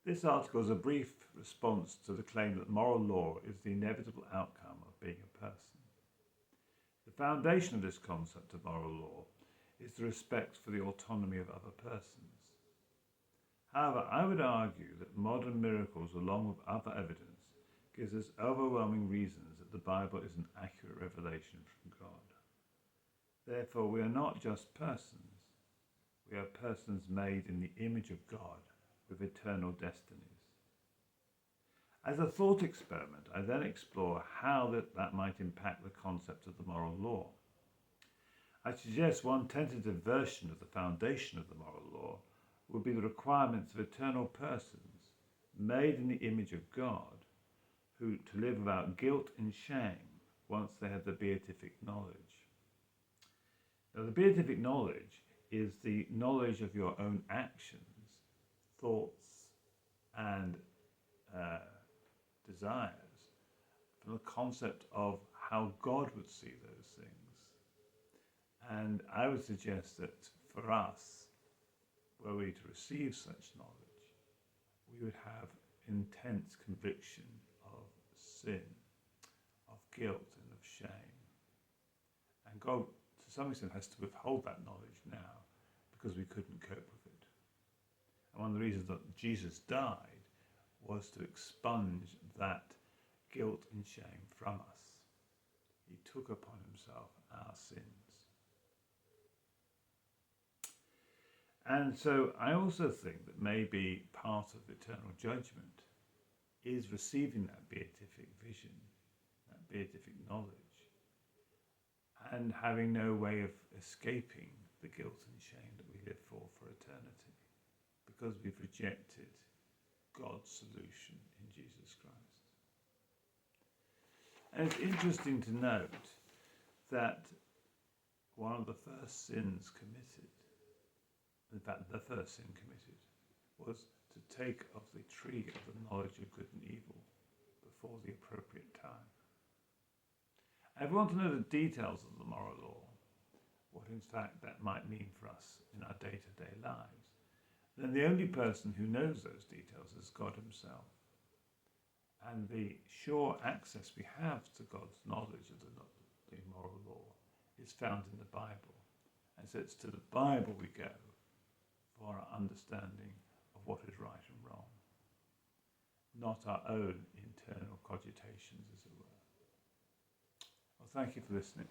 This article is a brief response to the claim that moral law is the inevitable outcome of being a person. The foundation of this concept of moral law is the respect for the autonomy of other persons. However, I would argue that modern miracles, along with other evidence, gives us overwhelming reasons that the Bible is an accurate revelation from God. Therefore, we are not just persons. We are persons made in the image of God with eternal destinies. As a thought experiment, I then explore how that might impact the concept of the moral law. I suggest one tentative version of the foundation of the moral law would be the requirements of eternal persons made in the image of God who to live without guilt and shame once they have the beatific knowledge. Now, the beatific knowledge is the knowledge of your own actions, thoughts, and desires from the concept of how God would see those things. And I would suggest that for us, were we to receive such knowledge, we would have intense conviction of sin, of guilt, and of shame. And God, to some extent, has to withhold that knowledge now because we couldn't cope with it. And one of the reasons that Jesus died was to expunge that guilt and shame from us. He took upon himself our sins. And so I also think that maybe part of eternal judgment is receiving that beatific vision, that beatific knowledge, and having no way of escaping the guilt and shame that we live for eternity, because we've rejected God's solution in Jesus Christ. And it's interesting to note that one of the first sins committed, in fact the first sin committed, was to take of the tree of the knowledge of good and evil before the appropriate time. And if we want to know the details of the moral law, what in fact that might mean for us in our day-to-day lives, then the only person who knows those details is God himself. And the sure access we have to God's knowledge of the moral law is found in the Bible. And so it's to the Bible we go for our understanding of what is right and wrong, not our own internal cogitations, as it were. Well, thank you for listening.